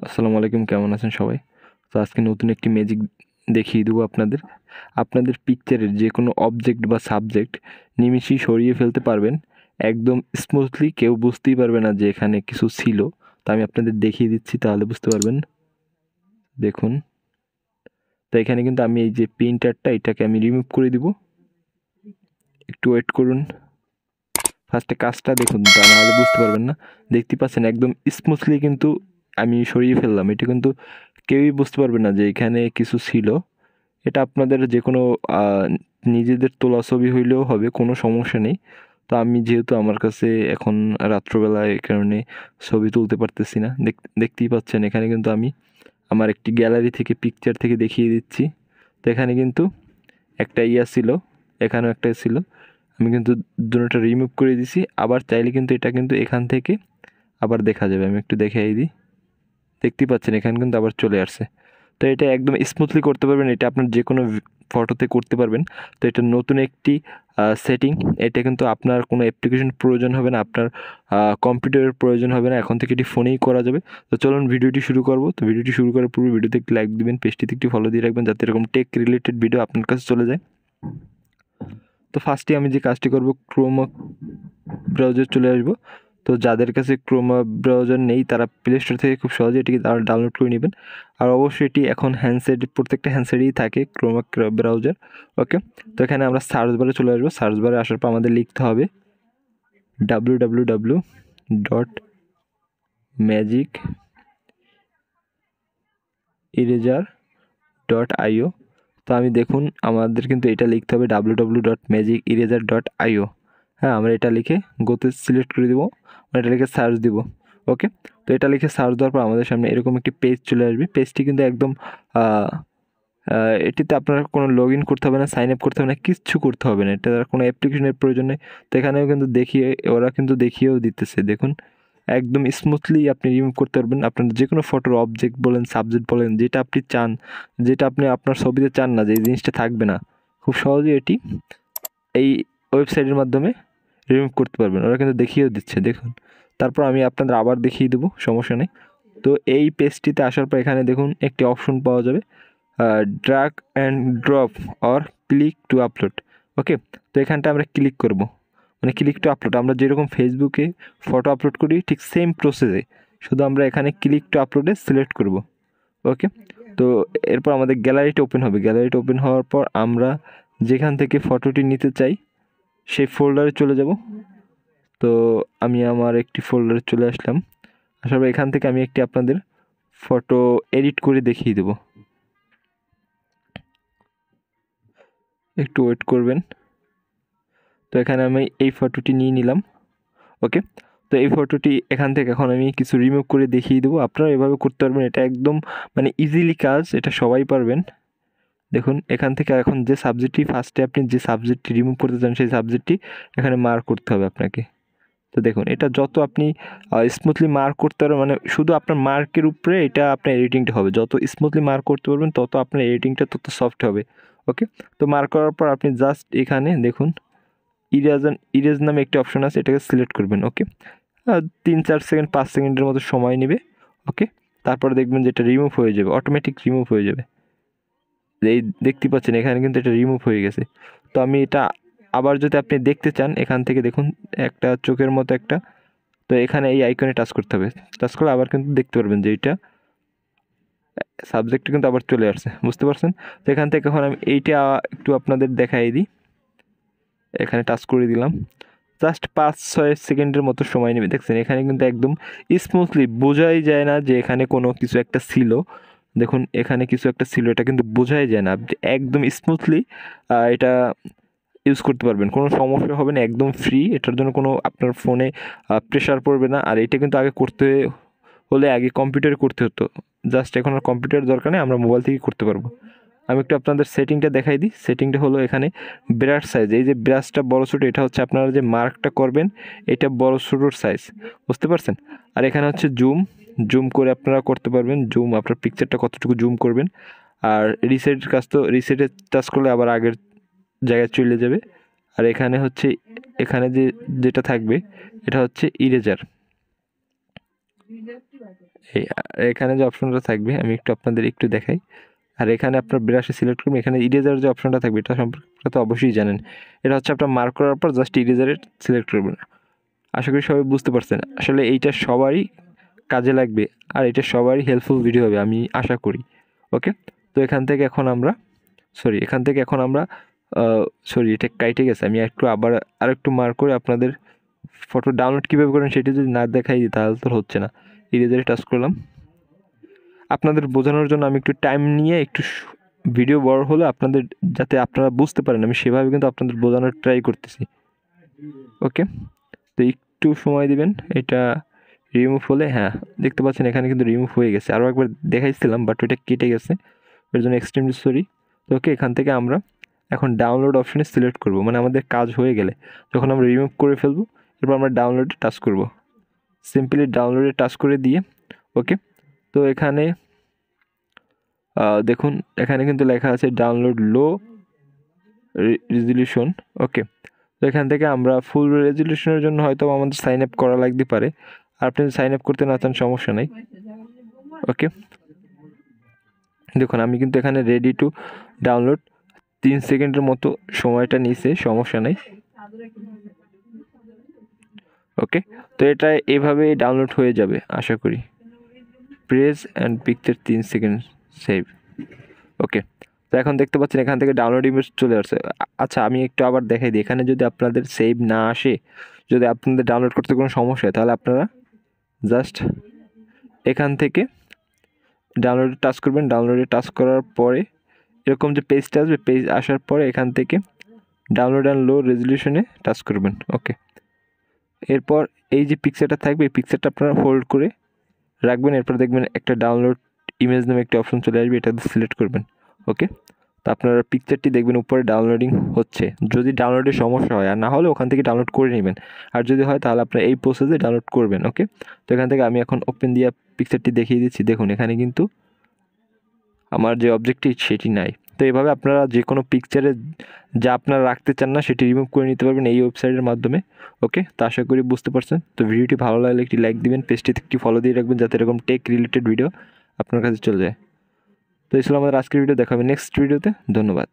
আসসালামু আলাইকুম, কেমন আছেন সবাই? তো আজকে নতুন একটি ম্যাজিক দেখিয়ে দেবো আপনাদের। আপনাদের পিকচারের যে কোনো অবজেক্ট বা সাবজেক্ট নিমিষেই সরিয়ে ফেলতে পারবেন একদম স্মুথলি, কেউ বুঝতেই পারবে না যে এখানে কিছু ছিল। তো আমি আপনাদের দেখিয়ে দিচ্ছি, তাহলে বুঝতে পারবেন। দেখুন, তো এখানে কিন্তু আমি এই যে প্রিন্টারটা, এটাকে আমি রিমুভ করে দিব। একটু ওয়েট করুন, ফার্স্টে কাজটা দেখুন, তা নাহলে বুঝতে পারবেন না। দেখতে পাচ্ছেন একদম স্মুথলি কিন্তু আমি সরিয়ে ফেললাম। এটা কিন্তু কেউই বুঝতে পারবে না যে এখানে কিছু ছিল। এটা আপনাদের যে কোনো নিজেদের তোলা ছবি হইলেও হবে, কোনো সমস্যা নেই। তো আমি যেহেতু আমার কাছে এখন রাত্রবেলায়, এই কারণে ছবি তুলতে পারতেছি না। দেখতেই পাচ্ছেন এখানে কিন্তু আমি আমার একটি গ্যালারি থেকে, পিকচার থেকে দেখিয়ে দিচ্ছি। তো এখানে কিন্তু একটা ছিল, এখানেও একটা ছিল। আমি কিন্তু দুটোটা রিমুভ করে দিছি। আবার চাইলে কিন্তু এটা কিন্তু এখান থেকে আবার দেখা যাবে। আমি একটু দেখাই দিই। দেখতেই পাচ্ছেন এখানে কিন্তু আবার চলে আসছে। তো এটা একদম স্মুথলি করতে পারবেন, এটা আপনার যে কোনো ফটোতে করতে পারবেন। তো এটা নতুন একটি সেটিং। এটা কিন্তু আপনার কোনো অ্যাপ্লিকেশন প্রয়োজন হবে না, আপনার কম্পিউটারের প্রয়োজন হবে না, এখন থেকে এটি ফোনেই করা যাবে। তো চলুন ভিডিওটি শুরু করব। তো ভিডিওটি শুরু করার পূর্বে ভিডিওতে একটি লাইক দিবেন, পেজটিতে একটি ফলো দিয়ে রাখবেন, যাতে এরকম টেক রিলেটেড ভিডিও আপনার কাছে চলে যায়। তো ফার্স্টে আমি যে কাজটি করব, ক্রোমা ব্রাউজার চলে আসব। তো যাদের কাছে ক্রোমা ব্রাউজার নেই, তারা প্লে স্টোর থেকে খুব সহজে এটিকে ডাউনলোড করে নেবেন। আর অবশ্যই এটি এখন হ্যান্ডসেট, প্রত্যেকটা হ্যান্ডসেটেই থাকে ক্রোমা ব্রাউজার। ওকে, তো এখানে আমরা সার্চ বারে চলে আসবো। সার্চ বারে আসার পর আমাদের লিখতে হবে www.magiceraser.io। তো আমি দেখুন, আমাদের কিন্তু এটা লিখতে হবে www.magiceraser.io। হ্যাঁ, আমরা এটা লিখে গোতে সিলেক্ট করে দেবো, এটা লিখে সার্চ দিব। ওকে, তো এটা লিখে সার্চ দেওয়ার পর আমাদের সামনে এরকম একটি পেজ চলে আসবে। পেজটি কিন্তু একদম এটিতে আপনার কোনো লগ ইন করতে হবে না, সাইন আপ করতে হবে না, কিচ্ছু করতে হবে না। এটা কোনো অ্যাপ্লিকেশনের প্রয়োজন নেই। তো এখানেও কিন্তু ওরা কিন্তু দেখিয়েও দিতেছে। দেখুন, একদম স্মুথলি আপনি রিমুভ করতে পারবেন আপনার যে কোনো ফটোর অবজেক্ট বলেন, সাবজেক্ট বলেন, যেটা আপনি চান, যেটা আপনি আপনার ছবিতে চান না যে এই জিনিসটা থাকবে না, খুব সহজেই এটি এই ওয়েবসাইটের মাধ্যমে রিমুভ করতে পারবেন। ওরা কিন্তু দেখিয়েও দিচ্ছে, দেখুন। তারপর আমি আপনাদের আবার দেখিয়ে দেবো, সমস্যা নেই। তো এই পেজটিতে আসার পর এখানে দেখুন একটি অপশন পাওয়া যাবে, drag and drop or click to upload. Okay, তো এখানটা আমরা ক্লিক করব, মানে ক্লিক টু আপলোড। আমরা যেরকম ফেসবুকে ফটো আপলোড করি ঠিক সেম প্রসেসে, শুধু আমরা এখানে ক্লিক টু আপলোডে সিলেক্ট করব। ওকে, তো এরপর আমাদের গ্যালারিটা ওপেন হবে। গ্যালারিটা ওপেন হওয়ার পর আমরা যেখান থেকে ফটোটি নিতে চাই সেই ফোল্ডারে চলে যাব। তো আমি আমার একটি ফোল্ডারে চলে আসলাম। আসার পর এখান থেকে আমি একটি আপনাদের ফটো এডিট করে দেখিয়ে দেবো। একটু ওয়েট করবেন। তো এখানে আমি এই ফটোটি নিয়ে নিলাম। ওকে, তো এই ফটোটি এখান থেকে এখন আমি কিছু রিমুভ করে দেখিয়ে দেবো। আপনারা এভাবে করতে পারবেন, এটা একদম মানে ইজিলি কাজ, এটা সবাই পারবেন। দেখুন, এখান থেকে এখন যে সাবজেক্টটি ফার্স্টে আপনি যে সাবজেক্টটি রিমুভ করতে চান সেই সাবজেক্টটি এখানে মার্ক করতে হবে আপনাকে। তো দেখুন, এটা যত আপনি স্মুথলি মার্ক করতে পারবেন, মানে শুধু আপনার মার্কের উপরে এটা আপনার এডিটিংটা হবে। যত স্মুথলি মার্ক করতে পারবেন তত আপনার এডিটিংটা তত সফট হবে। ওকে, তো মার্ক করার পর আপনি জাস্ট এখানে দেখুন ইরেজ নামে একটি অপশন আছে, এটাকে সিলেক্ট করবেন। ওকে, 3-4 সেকেন্ড 5 সেকেন্ডের মতো সময় নেবে। ওকে, তারপরে দেখবেন যে এটা রিমুভ হয়ে যাবে, অটোমেটিক রিমুভ হয়ে যাবে। এই দেখতে পাচ্ছেন এখানে কিন্তু এটা রিমুভ হয়ে গেছে। তো আমি এটা আবার যদি আপনি দেখতে চান, এখান থেকে দেখুন একটা চোখের মতো একটা, তো এখানে এই আইকনে টাচ করতে হবে। টাচ করলে আবার কিন্তু দেখতে পারবেন যে এইটা সাবজেক্টটা কিন্তু আবার চলে আসছে, বুঝতে পারছেন? তো এখান থেকে এখন আমি এইটা একটু আপনাদের দেখাই দিই। এখানে টাচ করে দিলাম, জাস্ট 5-6 সেকেন্ডের মতো সময় নেবে। দেখছেন এখানে কিন্তু একদম স্মুথলি, বোঝাই যায় না যে এখানে কোনো কিছু একটা ছিল। দেখুন, এখানে কিছু একটা ছিল, এটা কিন্তু বোঝাই যায় না। আপনি একদম স্মুথলি এটা ইউজ করতে পারবেন, কোনো সমস্যা হবে না, একদম ফ্রি। এটার জন্য কোনো আপনার ফোনে প্রেশার পড়বে না। আর এটা কিন্তু আগে করতে হলে আগে কম্পিউটারে করতে হতো, জাস্ট এখন আর কম্পিউটারের দরকার নেই, আমরা মোবাইল থেকেই করতে পারবো। আমি একটু আপনাদের সেটিংটা দেখাই দিই। সেটিংটা হলো এখানে ব্রাশ সাইজ, এই যে ব্রাশটা বড়ো ছোটো, এটা হচ্ছে আপনারা যে মার্কটা করবেন এটা বড়ো ছোটোর সাইজ, বুঝতে পারছেন? আর এখানে হচ্ছে জুম করে আপনারা করতে পারবেন, জুম আপনার পিকচারটা কতটুকু জুম করবেন। আর রিসেটের কাজ, তো রিসেটে টাচ করলে আবার আগের জায়গায় চলে যাবে। আর এখানে হচ্ছে, এখানে যেটা থাকবে এটা হচ্ছে ইরেজার। এখানে যে অপশনটা থাকবে আমি একটু আপনাদের একটু দেখাই। আর এখানে আপনার ব্রাশে সিলেক্ট করবেন, এখানে ইরেজার যে অপশনটা থাকবে এটা সম্পর্কে তো অবশ্যই জানেন। এটা হচ্ছে আপনার মার্ক করার পর জাস্ট ইরেজারে সিলেক্ট করবেন। আশা করি সবাই বুঝতে পারছেন। আসলে এইটা সবারই কাজে লাগবে আর এটা সবারই হেল্পফুল ভিডিও হবে আমি আশা করি। ওকে, তো এখান থেকে এখন আমরা এটা কাইটে গেছে। আমি আবার আরেকটু মার্ক করে আপনাদের ফটো ডাউনলোড কীভাবে করেন সেটা যদি না দেখাই দিই তাহলে তো হচ্ছে না। ইরেজারে টাচ করলাম। আপনাদের বোঝানোর জন্য আমি একটু টাইম নিয়ে একটু ভিডিও বড় হলে আপনাদের যাতে আপনারা বুঝতে পারেন আমি সেভাবে কিন্তু আপনাদের বোঝানোর ট্রাই করতেছি। ওকে, তো একটু সময় দিবেন। এটা রিমুভ হলে হ্যাঁ দেখতে পাচ্ছেন এখানে কিন্তু রিমুভ হয়ে গেছে। আরও একবার দেখাইছিলাম বাট ওইটা কেটে গেছে, এর জন্য এক্সট্রিমলি সরি। তো ওকে, এখান থেকে আমরা এখন ডাউনলোড অপশানে সিলেক্ট করব, মানে আমাদের কাজ হয়ে গেলে যখন আমরা রিমুভ করে ফেলবো এরপর আমরা ডাউনলোডে টাচ করব। সিম্পলি ডাউনলোডে টাচ করে দিয়ে ওকে, তো এখানে দেখুন এখানে কিন্তু লেখা আছে ডাউনলোড লো রেজলিউশন। ওকে, তো এখান থেকে আমরা ফুল রেজলিউশনের জন্য হয়তো আমাদের সাইন আপ করা লাগতে পারে। আর আপনি সাইন আপ করতে না চান সমস্যা নেই। ওকে, দেখুন আমি কিন্তু এখানে রেডি টু ডাউনলোড 3 সেকেন্ডের মতো সময়টা নিয়েছে, সমস্যা নেই। ওকে, তো এটা এভাবে ডাউনলোড হয়ে যাবে আশা করি। Press and picture 3 second save. Okay, তো এখন দেখতে পাচ্ছেন এখান থেকে ডাউনলোড ইমেজ চলে আসছে। আচ্ছা আমি একটু আবার দেখাই দিই। এখানে যদি আপনাদের সেভ না আসে, যদি আপনাদের ডাউনলোড করতে কোনো সমস্যা হয় তাহলে আপনারা জাস্ট এখান থেকে ডাউনলোডে টাচ করবেন। ডাউনলোডে টাচ করার পরে এরকম যে পেজটা আসবে, পেজ আসার পরে এখান থেকে ডাউনলোড অ্যান্ড লো রেজলিউশনে টাচ করবেন। ওকে, এরপর এই যে পিকচারটা থাকবে এই পিকচারটা আপনারা হোল্ড করে রাখবেন। এরপর দেখবেন একটা ডাউনলোড ইমেজ নামে একটা অপশন চলে আসবে, এটা সিলেক্ট করবেন। ওকে, তো আপনারা পিকচারটি দেখবেন উপরে ডাউনলোডিং হচ্ছে। যদি ডাউনলোডের সমস্যা হয় আর না হলে ওখান থেকে ডাউনলোড করে নেবেন, আর যদি হয় তাহলে আপনারা এই প্রসেসে ডাউনলোড করবেন। ওকে, তো এখান থেকে আমি এখন ওপেন দিয়ে পিকচারটি দেখিয়ে দিচ্ছি। দেখুন এখানে কিন্তু আমার যে অবজেক্টটি সেটি নাই। তো এভাবে আপনারা যে কোনো পিকচারে যা আপনারা রাখতে চান না সেটি রিমুভ করে নিতে পারবেন এই ওয়েবসাইটের মাধ্যমে। ওকে, তো আশা করি বুঝতে পারছেন। তো ভিডিওটি ভালো লাগলে একটি লাইক দিবেন, পেজটিতে একটি ফলো দিয়ে রাখবেন যাতে এরকম টেক রিলেটেড ভিডিও আপনার কাছে চলে যায়। তো এই ছিল আমাদের আজকের ভিডিও, দেখা হবে নেক্সট ভিডিওতে। ধন্যবাদ।